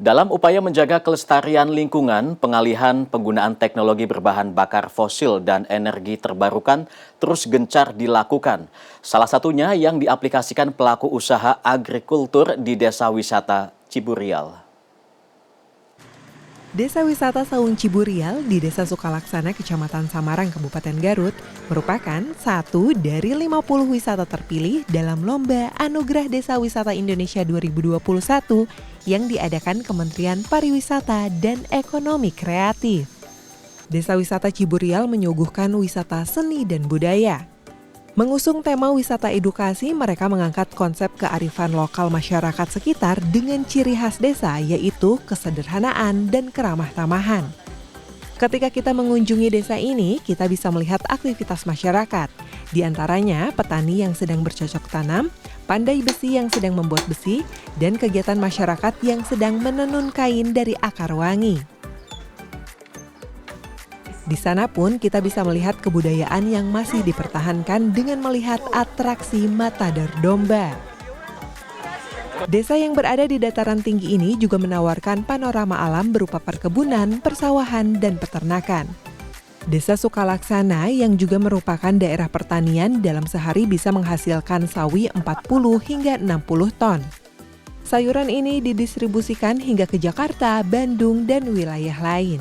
Dalam upaya menjaga kelestarian lingkungan, pengalihan penggunaan teknologi berbahan bakar fosil dan energi terbarukan terus gencar dilakukan. Salah satunya yang diaplikasikan pelaku usaha agrikultur di Desa Wisata Ciburial. Desa Wisata Saung Ciburial di Desa Sukalaksana, Kecamatan Samarang, Kabupaten Garut, merupakan satu dari 50 wisata terpilih dalam Lomba Anugerah Desa Wisata Indonesia 2021 yang diadakan Kementerian Pariwisata dan Ekonomi Kreatif. Desa Wisata Ciburial menyuguhkan wisata seni dan budaya. Mengusung tema wisata edukasi, mereka mengangkat konsep kearifan lokal masyarakat sekitar dengan ciri khas desa, yaitu kesederhanaan dan keramah tamahan. Ketika kita mengunjungi desa ini, kita bisa melihat aktivitas masyarakat. Di antaranya, petani yang sedang bercocok tanam, pandai besi yang sedang membuat besi, dan kegiatan masyarakat yang sedang menenun kain dari akar wangi. Di sana pun kita bisa melihat kebudayaan yang masih dipertahankan dengan melihat atraksi Matador Domba. Desa yang berada di dataran tinggi ini juga menawarkan panorama alam berupa perkebunan, persawahan, dan peternakan. Desa Sukalaksana yang juga merupakan daerah pertanian dalam sehari bisa menghasilkan sawi 40 hingga 60 ton. Sayuran ini didistribusikan hingga ke Jakarta, Bandung, dan wilayah lain.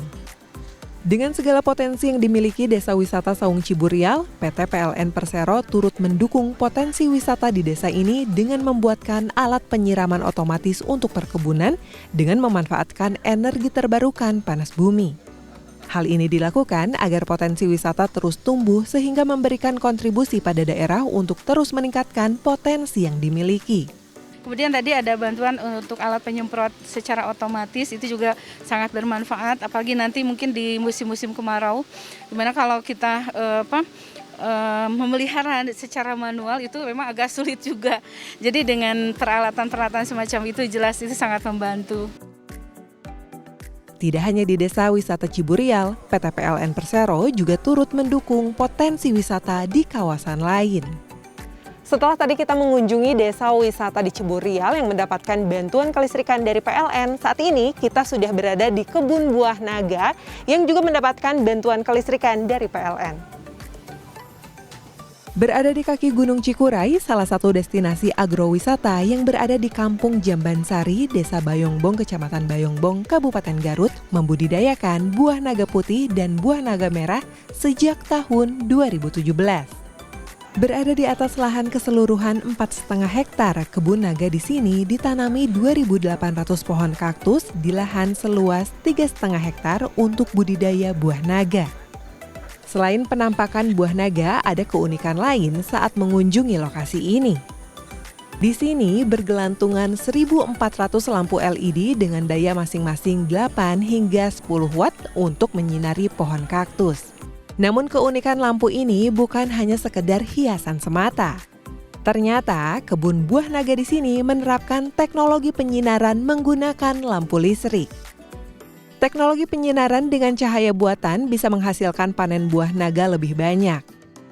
Dengan segala potensi yang dimiliki Desa Wisata Saung Ciburial, PT PLN Persero turut mendukung potensi wisata di desa ini dengan membuatkan alat penyiraman otomatis untuk perkebunan dengan memanfaatkan energi terbarukan panas bumi. Hal ini dilakukan agar potensi wisata terus tumbuh sehingga memberikan kontribusi pada daerah untuk terus meningkatkan potensi yang dimiliki. Kemudian tadi ada bantuan untuk alat penyemprot secara otomatis, itu juga sangat bermanfaat, apalagi nanti mungkin di musim-musim kemarau, dimana kalau kita memelihara secara manual itu memang agak sulit juga. Jadi dengan peralatan-peralatan semacam itu jelas itu sangat membantu. Tidak hanya di Desa Wisata Ciburial, PT PLN Persero juga turut mendukung potensi wisata di kawasan lain. Setelah tadi kita mengunjungi Desa Wisata di Ciburial yang mendapatkan bantuan kelistrikan dari PLN, saat ini kita sudah berada di Kebun Buah Naga yang juga mendapatkan bantuan kelistrikan dari PLN. Berada di kaki Gunung Cikuray, salah satu destinasi agrowisata yang berada di Kampung Jambansari, Desa Bayongbong, Kecamatan Bayongbong, Kabupaten Garut, membudidayakan buah naga putih dan buah naga merah sejak tahun 2017. Berada di atas lahan keseluruhan 4,5 hektar, kebun naga di sini ditanami 2.800 pohon kaktus di lahan seluas 3,5 hektar untuk budidaya buah naga. Selain penampakan buah naga, ada keunikan lain saat mengunjungi lokasi ini. Di sini bergelantungan 1.400 lampu LED dengan daya masing-masing 8 hingga 10 watt untuk menyinari pohon kaktus. Namun keunikan lampu ini bukan hanya sekedar hiasan semata. Ternyata kebun buah naga di sini menerapkan teknologi penyinaran menggunakan lampu listrik. Teknologi penyinaran dengan cahaya buatan bisa menghasilkan panen buah naga lebih banyak.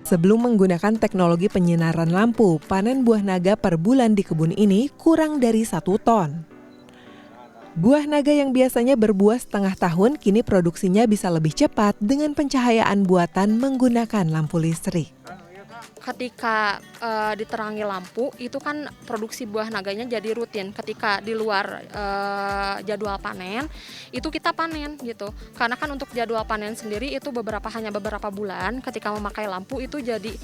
Sebelum menggunakan teknologi penyinaran lampu, panen buah naga per bulan di kebun ini kurang dari 1 ton. Buah naga yang biasanya berbuah setengah tahun kini produksinya bisa lebih cepat dengan pencahayaan buatan menggunakan lampu listrik. Ketika diterangi lampu itu kan produksi buah naganya jadi rutin. Ketika di luar jadwal panen itu kita panen gitu. Karena kan untuk jadwal panen sendiri itu hanya beberapa bulan. Ketika memakai lampu itu jadi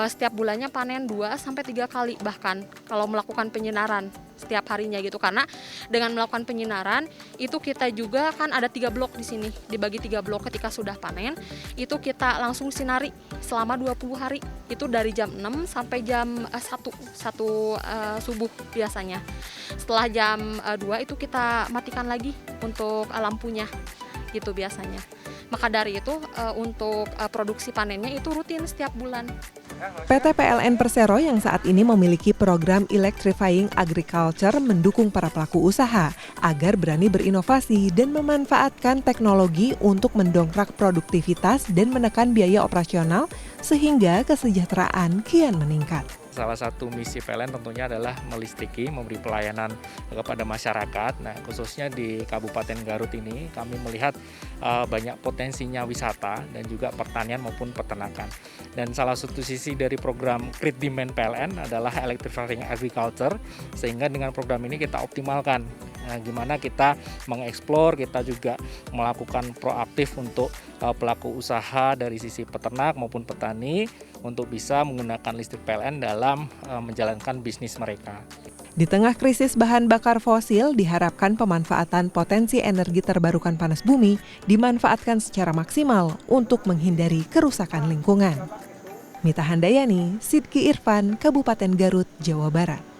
setiap bulannya panen 2 sampai 3 kali bahkan kalau melakukan penyinaran setiap harinya gitu. Karena dengan melakukan penyinaran itu kita juga kan ada 3 blok di sini. Dibagi 3 blok ketika sudah panen itu kita langsung sinari selama 20 hari. Itu dari jam 6 sampai jam 1 subuh biasanya. Setelah jam 2 itu kita matikan lagi untuk lampunya gitu biasanya. Maka dari itu untuk produksi panennya itu rutin setiap bulan. PT PLN Persero yang saat ini memiliki program Electrifying Agriculture mendukung para pelaku usaha agar berani berinovasi dan memanfaatkan teknologi untuk mendongkrak produktivitas dan menekan biaya operasional sehingga kesejahteraan kian meningkat. salah satu misi PLN tentunya adalah melistriki, memberi pelayanan kepada masyarakat. Nah, khususnya di Kabupaten Garut ini kami melihat banyak potensinya wisata dan juga pertanian maupun peternakan. Dan salah satu sisi dari program Create Demand PLN adalah Electrifying Agriculture, sehingga dengan program ini kita optimalkan. Nah, gimana kita mengeksplor, kita juga melakukan proaktif untuk pelaku usaha dari sisi peternak maupun petani untuk bisa menggunakan listrik PLN dalam menjalankan bisnis mereka. Di tengah krisis bahan bakar fosil, diharapkan pemanfaatan potensi energi terbarukan panas bumi dimanfaatkan secara maksimal untuk menghindari kerusakan lingkungan. Mita Handayani, Sidki Irfan, Kabupaten Garut, Jawa Barat.